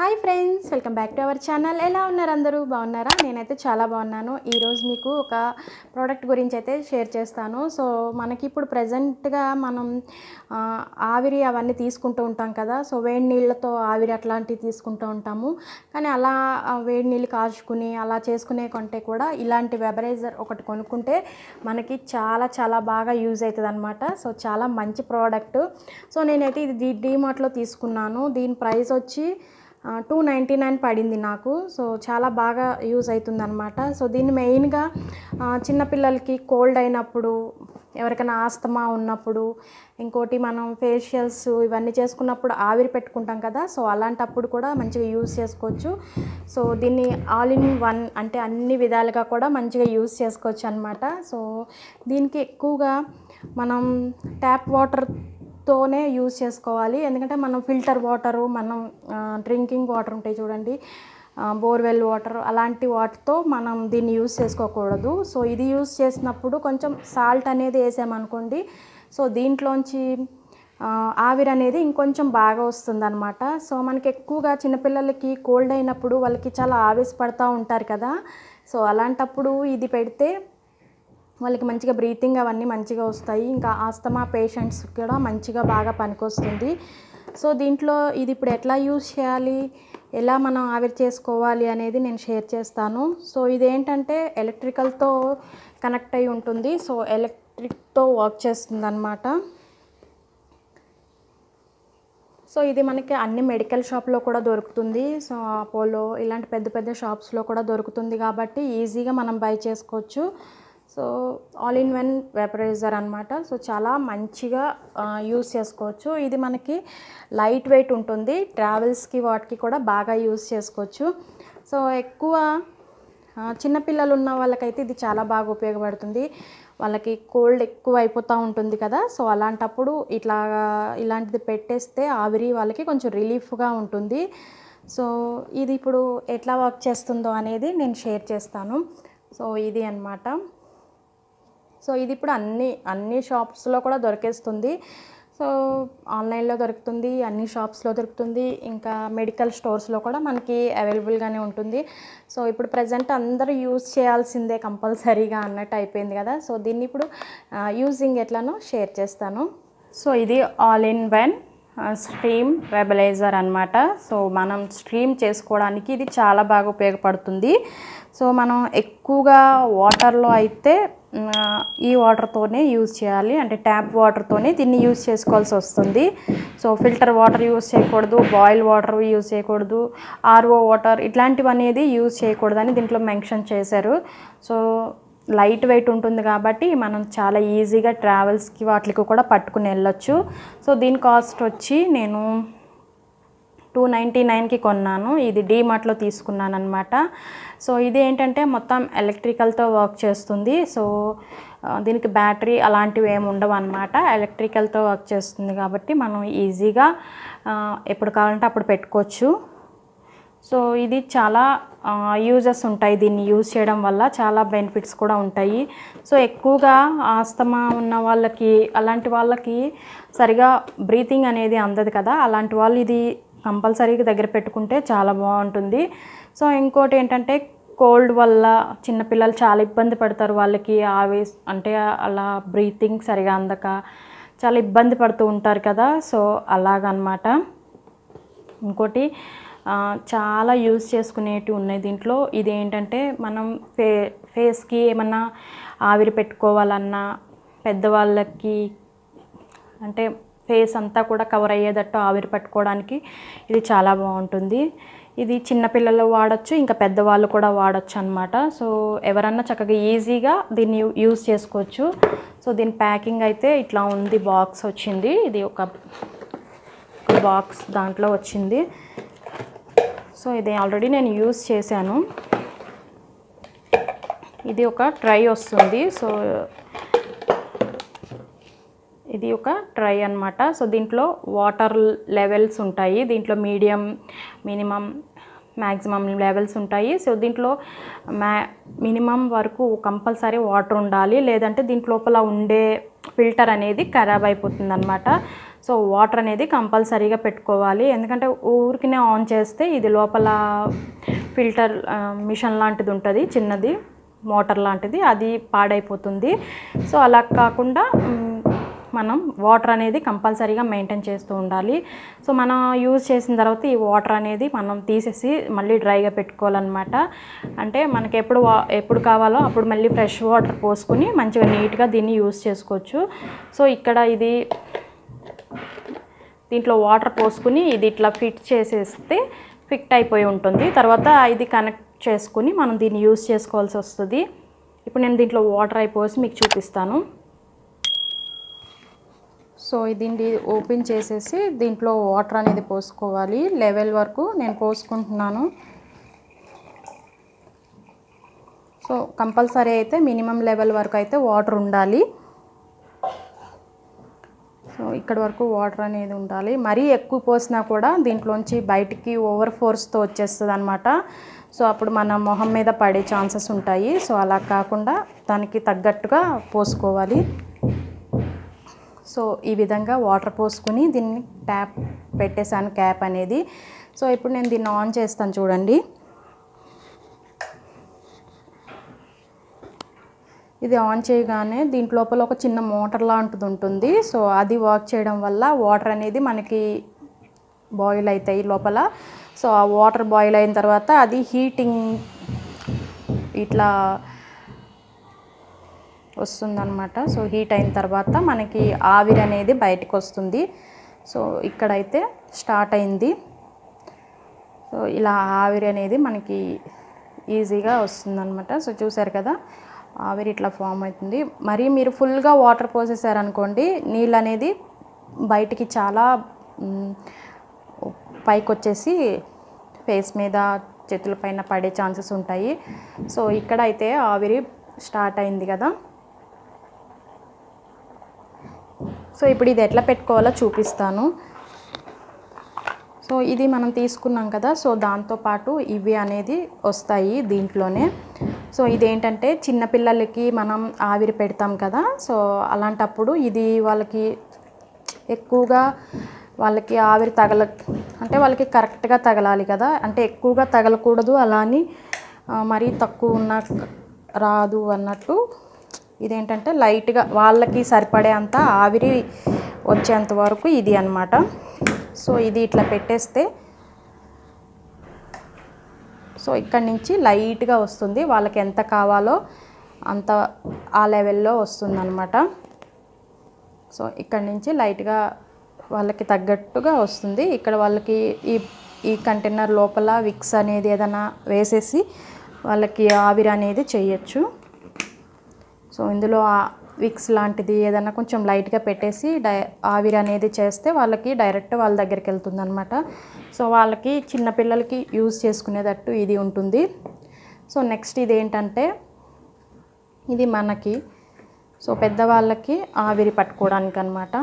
Hi friends, welcome back to our channel. ఎలా ఉన్నారు అందరూ? బాగున్నారా? నేనైతే చాలా బాగున్నాను. ఈరోజు మీకు ఒక ప్రోడక్ట్ గురించి అయితే షేర్ చేస్తాను. సో మనకి ఇప్పుడు ప్రజెంట్గా మనం ఆవిరి అవన్నీ తీసుకుంటూ ఉంటాం కదా. సో వేడి నీళ్ళతో ఆవిరి అట్లాంటివి తీసుకుంటూ ఉంటాము. కానీ అలా వేడి నీళ్ళు కాచుకుని అలా చేసుకునే కంటే కూడా ఇలాంటి వెపరైజర్ ఒకటి కొనుక్కుంటే మనకి చాలా చాలా బాగా యూజ్ అవుతుంది అనమాట. సో చాలా మంచి ప్రోడక్ట్. సో నేనైతే ఇది డీమార్ట్లో తీసుకున్నాను. దీని ప్రైస్ వచ్చి $299 పడింది నాకు. సో చాలా బాగా యూజ్ అవుతుంది అనమాట. సో దీన్ని మెయిన్గా చిన్నపిల్లలకి కోల్డ్ అయినప్పుడు, ఎవరికైనా ఆస్తమా ఉన్నప్పుడు, ఇంకోటి మనం ఫేషియల్స్ ఇవన్నీ చేసుకున్నప్పుడు ఆవిరి పెట్టుకుంటాం కదా. సో అలాంటప్పుడు కూడా మంచిగా యూజ్ చేసుకోవచ్చు. సో దీన్ని ఆల్ ఇన్ వన్ అంటే అన్ని విధాలుగా కూడా మంచిగా యూజ్ చేసుకోవచ్చు అనమాట. సో దీనికి ఎక్కువగా మనం ట్యాప్ వాటర్తోనే యూజ్ చేసుకోవాలి. ఎందుకంటే మనం ఫిల్టర్ వాటరు, మనం డ్రింకింగ్ వాటర్ ఉంటాయి చూడండి, బోర్వెల్ వాటర్, అలాంటి వాటర్తో మనం దీన్ని యూజ్ చేసుకోకూడదు. సో ఇది యూజ్ చేసినప్పుడు కొంచెం సాల్ట్ అనేది వేసామనుకోండి, సో దీంట్లోంచి ఆవిరి అనేది ఇంకొంచెం బాగా వస్తుంది అనమాట. సో మనకి ఎక్కువగా చిన్నపిల్లలకి కోల్డ్ అయినప్పుడు వాళ్ళకి చాలా ఆవేశపడుతూ ఉంటారు కదా. సో అలాంటప్పుడు ఇది పెడితే వాళ్ళకి మంచిగా బ్రీతింగ్ అవన్నీ మంచిగా వస్తాయి. ఇంకా ఆస్తమా పేషెంట్స్ కూడా మంచిగా బాగా పనికొస్తుంది. సో దీంట్లో ఇది ఇప్పుడు ఎట్లా యూజ్ చేయాలి, ఎలా మనం ఆవిరి చేసుకోవాలి అనేది నేను షేర్ చేస్తాను. సో ఇదేంటంటే ఎలక్ట్రికల్తో కనెక్ట్ అయి ఉంటుంది. సో ఎలక్ట్రిక్తో వర్క్ చేస్తుంది అనమాట. సో ఇది మనకి అన్ని మెడికల్ షాప్లో కూడా దొరుకుతుంది. సో అపోలో ఇలాంటి పెద్ద పెద్ద షాప్స్లో కూడా దొరుకుతుంది కాబట్టి ఈజీగా మనం బై చేసుకోవచ్చు. So all in one vaporiser అనమాట. సో చాలా మంచిగా యూస్ చేసుకోవచ్చు. ఇది మనకి లైట్ వెయిట్ ఉంటుంది. ట్రావెల్స్కి వాటికి కూడా బాగా యూస్ చేసుకోవచ్చు. సో ఎక్కువ చిన్నపిల్లలు ఉన్న వాళ్ళకైతే ఇది చాలా బాగా ఉపయోగపడుతుంది. వాళ్ళకి కోల్డ్ ఎక్కువ అయిపోతూ ఉంటుంది కదా. సో అలాంటప్పుడు ఇలాంటిది పెట్టేస్తే ఆవిరి వాళ్ళకి కొంచెం రిలీఫ్గా ఉంటుంది. సో ఇది ఇప్పుడు ఎట్లా వర్క్ చేస్తుందో అనేది నేను షేర్ చేస్తాను. సో ఇది అన్నమాట. సో ఇది ఇప్పుడు అన్ని షాప్స్లో కూడా దొరికేస్తుంది. సో ఆన్లైన్లో దొరుకుతుంది, అన్ని షాప్స్లో దొరుకుతుంది, ఇంకా మెడికల్ స్టోర్స్లో కూడా మనకి అవైలబుల్గానే ఉంటుంది. సో ఇప్పుడు ప్రజెంట్ అందరూ యూజ్ చేయాల్సిందే కంపల్సరీగా అన్నట్టు అయిపోయింది కదా. సో దీన్ని ఇప్పుడు యూజింగ్ ఎట్లానో షేర్ చేస్తాను. సో ఇది all in one stream vaporiser అనమాట. సో మనం స్ట్రీమ్ చేసుకోవడానికి ఇది చాలా బాగా ఉపయోగపడుతుంది. సో మనం ఎక్కువగా వాటర్లో అయితే ఈ వాటర్తోనే యూజ్ చేయాలి, అంటే ట్యాప్ వాటర్తోనే దీన్ని యూజ్ చేసుకోవాల్సి వస్తుంది. సో ఫిల్టర్ వాటర్ యూజ్ చేయకూడదు, బాయిల్ వాటర్ యూజ్ చేయకూడదు, ఆర్ఓ వాటర్ ఇట్లాంటివి అనేది యూజ్ చేయకూడదని దీంట్లో మెన్షన్ చేశారు. సో లైట్ వెయిట్ ఉంటుంది కాబట్టి మనం చాలా ఈజీగా ట్రావెల్స్కి వాటికి కూడా పట్టుకుని వెళ్ళొచ్చు. సో దీని కాస్ట్ వచ్చి నేను $299కి కొన్నాను. ఇది డీమార్ట్లో తీసుకున్నాను అనమాట. సో ఇది ఏంటంటే మొత్తం ఎలక్ట్రికల్తో వర్క్ చేస్తుంది. సో దీనికి బ్యాటరీ అలాంటివి ఏమి ఉండవు అనమాట. ఎలక్ట్రికల్తో వర్క్ చేస్తుంది కాబట్టి మనం ఈజీగా ఎప్పుడు కావాలంటే అప్పుడు పెట్టుకోవచ్చు. సో ఇది చాలా యూజెస్ ఉంటాయి. దీన్ని యూజ్ చేయడం వల్ల చాలా బెనిఫిట్స్ కూడా ఉంటాయి. సో ఎక్కువగా ఆస్తమా ఉన్న వాళ్ళకి, అలాంటి వాళ్ళకి సరిగా బ్రీతింగ్ అనేది అందదు కదా. అలాంటి వాళ్ళు ఇది కంపల్సరీగా దగ్గర పెట్టుకుంటే చాలా బాగుంటుంది. సో ఇంకోటి ఏంటంటే కోల్డ్ వల్ల చిన్నపిల్లలు చాలా ఇబ్బంది పడతారు. వాళ్ళకి అంటే అలా బ్రీతింగ్ సరిగా అందక చాలా ఇబ్బంది పడుతూ ఉంటారు కదా. సో అలాగనమాట. ఇంకోటి చాలా యూజ్ చేసుకునేటివి ఉన్నాయి దీంట్లో. ఇది ఏంటంటే మనం ఫేస్కి ఏమన్నా ఆవిరి పెట్టుకోవాలన్నా, పెద్దవాళ్ళకి అంటే ఫేస్ అంతా కూడా కవర్ అయ్యేటట్టు ఆవిరి పెట్టుకోవడానికి ఇది చాలా బాగుంటుంది. ఇది చిన్నపిల్లలు వాడచ్చు, ఇంకా పెద్దవాళ్ళు కూడా వాడచ్చు అనమాట. సో ఎవరన్నా చక్కగా ఈజీగా దీన్ని యూజ్ చేసుకోవచ్చు. సో దీని ప్యాకింగ్ అయితే ఇట్లా ఉంది. బాక్స్ వచ్చింది, ఇది ఒక బాక్స్ దాంట్లో వచ్చింది. సో ఇది ఆల్రెడీ నేను యూజ్ చేశాను. ఇది ఒక ట్రై వస్తుంది. సో ఇది ఒక ట్రై అన్నమాట. సో దీంట్లో వాటర్ లెవెల్స్ ఉంటాయి. దీంట్లో మీడియం, మినిమం, మ్యాక్సిమం లెవెల్స్ ఉంటాయి. సో దీంట్లో మినిమం వరకు కంపల్సరీ వాటర్ ఉండాలి, లేదంటే దీంట్ లోపల ఉండే ఫిల్టర్ అనేది ఖరాబ్ అయిపోతుంది అనమాట. సో వాటర్ అనేది కంపల్సరీగా పెట్టుకోవాలి, ఎందుకంటే ఊరికినే ఆన్ చేస్తే ఇది లోపల ఫిల్టర్ మిషన్ లాంటిది ఉంటుంది, చిన్నది మోటార్ లాంటిది, అది పాడైపోతుంది. సో అలా కాకుండా మనం వాటర్ అనేది కంపల్సరీగా మెయింటైన్ చేస్తూ ఉండాలి. సో మనం యూజ్ చేసిన తర్వాత ఈ వాటర్ అనేది మనం తీసేసి మళ్ళీ డ్రైగా పెట్టుకోవాలన్నమాట. అంటే మనకి ఎప్పుడు కావాలో అప్పుడు మళ్ళీ ఫ్రెష్ వాటర్ పోసుకొని మంచిగా నీట్గా దీన్ని యూజ్ చేసుకోవచ్చు. సో ఇక్కడ ఇది దీంట్లో వాటర్ పోసుకుని ఇది ఇట్లా ఫిట్ చేసేస్తే ఫిట్ అయిపోయి ఉంటుంది. తర్వాత ఇది కనెక్ట్ చేసుకుని మనం దీన్ని యూజ్ చేసుకోవాల్సి వస్తుంది. ఇప్పుడు నేను దీంట్లో వాటర్ అయిపోసి మీకు చూపిస్తాను. సో దీన్ని ఓపెన్ చేసేసి దీంట్లో వాటర్ అనేది పోసుకోవాలి. లెవెల్ వరకు నేను పోసుకుంటున్నాను. సో కంపల్సరీ అయితే మినిమం లెవెల్ వరకు అయితే వాటర్ ఉండాలి. సో ఇక్కడ వరకు వాటర్ అనేది ఉండాలి. మరీ ఎక్కువ పోసినా కూడా దీంట్లోంచి బయటికి ఓవర్ ఫోర్స్తో వచ్చేస్తుంది అనమాట. సో అప్పుడు మన మొహం మీద పడే ఛాన్సెస్ ఉంటాయి. సో అలా కాకుండా దానికి తగ్గట్టుగా పోసుకోవాలి. సో ఈ విధంగా వాటర్ పోసుకుని దీన్ని ట్యాప్ పెట్టేశాను, క్యాప్ అనేది. సో ఇప్పుడు నేను దీన్ని ఆన్ చేస్తాను చూడండి. ఇది ఆన్ చేయగానే దీంట్ లోపల ఒక చిన్న మోటార్ లాంటిది ఉంటుంది. సో అది వర్క్ చేయడం వల్ల వాటర్ అనేది మనకి బాయిల్ అవుతాయి లోపల. సో ఆ వాటర్ బాయిల్ అయిన తర్వాత అది హీటింగ్ ఇట్లా వస్తుందన్నమాట. సో హీట్ అయిన తర్వాత మనకి ఆవిరి అనేది బయటకు వస్తుంది. సో ఇక్కడైతే స్టార్ట్ అయింది. సో ఇలా ఆవిరి అనేది మనకి ఈజీగా వస్తుందన్నమాట. సో చూసారు కదా, ఆవిరి ఇట్లా ఫామ్ అవుతుంది. మరి మీరు ఫుల్గా వాటర్ పోసేసారనుకోండి, నీళ్ళు అనేది బయటికి చాలా పైకి వచ్చేసి ఫేస్ మీద చేతుల పైన పడే ఛాన్సెస్ ఉంటాయి. సో ఇక్కడ అయితే ఆవిరి స్టార్ట్ అయింది కదా. సో ఇప్పుడు ఇది ఎట్లా పెట్టుకోవాలో చూపిస్తాను. సో ఇది మనం తీసుకున్నాం కదా, సో దాంతోపాటు ఇవి అనేది వస్తాయి దీంట్లోనే. సో ఇదేంటంటే చిన్నపిల్లలకి మనం ఆవిరి పెడతాం కదా, సో అలాంటప్పుడు ఇది వాళ్ళకి ఎక్కువగా వాళ్ళకి ఆవిరి అంటే వాళ్ళకి కరెక్ట్గా తగలాలి కదా, అంటే ఎక్కువగా తగలకూడదు, అలా అని మరీ తక్కువ ఉన్న రాదు అన్నట్టు. ఇదేంటంటే లైట్గా వాళ్ళకి సరిపడే అంత ఆవిరి వచ్చేంత వరకు ఇది అన్నమాట. సో ఇది ఇట్లా పెట్టేస్తే సో ఇక్కడి నుంచి లైట్గా వస్తుంది, వాళ్ళకి ఎంత కావాలో అంత ఆ లెవెల్లో వస్తుందన్నమాట. సో ఇక్కడి నుంచి లైట్గా వాళ్ళకి తగ్గట్టుగా వస్తుంది. ఇక్కడ వాళ్ళకి ఈ కంటైనర్ లోపల విక్స్ అనేది ఏదైనా వేసేసి వాళ్ళకి ఆవిరి అనేది చేయొచ్చు. సో ఇందులో విక్స్ లాంటిది ఏదైనా కొంచెం లైట్గా పెట్టేసి ఆవిరి అనేది చేస్తే వాళ్ళకి డైరెక్ట్ వాళ్ళ దగ్గరికి వెళ్తుంది అనమాట. సో వాళ్ళకి చిన్నపిల్లలకి యూజ్ చేసుకునేటట్టు ఇది ఉంటుంది. సో నెక్స్ట్ ఇది ఏంటంటే ఇది మనకి సో పెద్దవాళ్ళకి ఆవిరి పట్టుకోవడానికి అనమాట.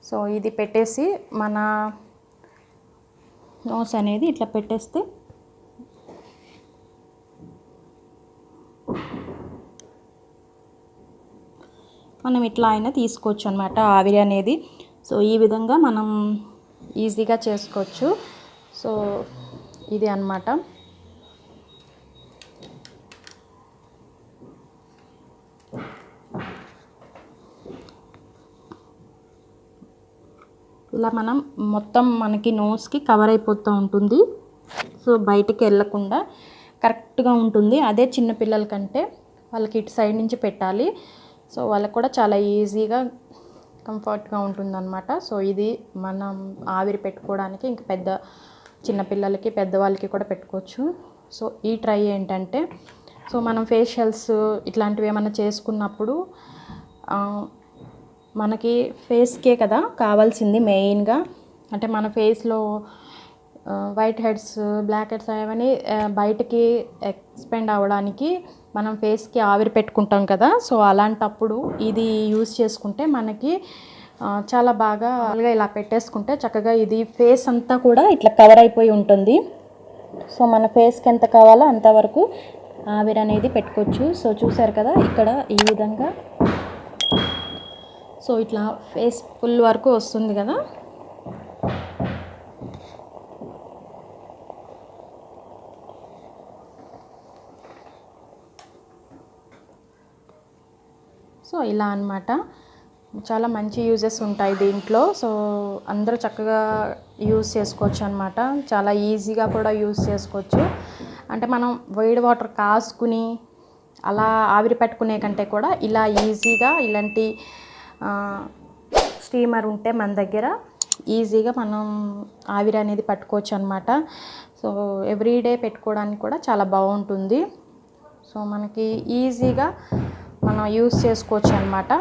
సో ఇది పెట్టేసి మన నోస్ అనేది ఇట్లా పెట్టేస్తే మనం ఇట్లా అయినా తీసుకోవచ్చు అనమాట ఆవిరి అనేది. సో ఈ విధంగా మనం ఈజీగా చేసుకోవచ్చు. సో ఇది అన్నమాట. ఇలా మనం మొత్తం మనకి నోస్కి కవర్ అయిపోతూ ఉంటుంది. సో బయటికి వెళ్ళకుండా కరెక్ట్గా ఉంటుంది. అదే చిన్నపిల్లల కంటే వాళ్ళకి ఇటు సైడ్ నుంచి పెట్టాలి. సో వాళ్ళకి కూడా చాలా ఈజీగా కంఫర్ట్గా ఉంటుందన్నమాట. సో ఇది మనం ఆవిరి పెట్టుకోవడానికి ఇంకా చిన్నపిల్లలకి పెద్దవాళ్ళకి కూడా పెట్టుకోవచ్చు. సో ఈ ట్రై ఏంటంటే సో మనం ఫేషియల్స్ ఇట్లాంటివి ఏమైనా చేసుకున్నప్పుడు మనకి ఫేస్కే కదా కావాల్సింది మెయిన్గా. అంటే మన ఫేస్లో వైట్ హెడ్స్, బ్లాక్ హెడ్స్ అవన్నీ బయటికి ఎక్స్పెండ్ అవ్వడానికి మనం ఫేస్కి ఆవిరి పెట్టుకుంటాం కదా. సో అలాంటప్పుడు ఇది యూజ్ చేసుకుంటే మనకి చాలా బాగా ఇలా పెట్టేసుకుంటే చక్కగా ఇది ఫేస్ అంతా కూడా ఇట్లా కవర్ అయిపోయి ఉంటుంది. సో మన ఫేస్కి ఎంత కావాలో అంతవరకు ఆవిరి అనేది పెట్టుకోవచ్చు. సో చూసారు కదా, ఇక్కడ ఈ విధంగా సో ఇట్లా ఫేస్ ఫుల్ వరకు వస్తుంది కదా. సో ఇలా అన్నమాట. చాలా మంచి యూజెస్ ఉంటాయి దీంట్లో. సో అందరూ చక్కగా యూజ్ చేసుకోవచ్చు అనమాట. చాలా ఈజీగా కూడా యూజ్ చేసుకోవచ్చు. అంటే మనం వేడి వాటర్ కాసుకుని అలా ఆవిరి పెట్టుకునే కంటే కూడా ఇలా ఈజీగా ఇలాంటి స్టీమర్ ఉంటే మన దగ్గర ఈజీగా మనం ఆవిరి అనేది పట్టుకోవచ్చు అనమాట. సో ఎవ్రీడే పెట్టుకోవడానికి కూడా చాలా బాగుంటుంది. సో మనకి ఈజీగా మనం యూజ్ చేసుకోవచ్చు అనమాట.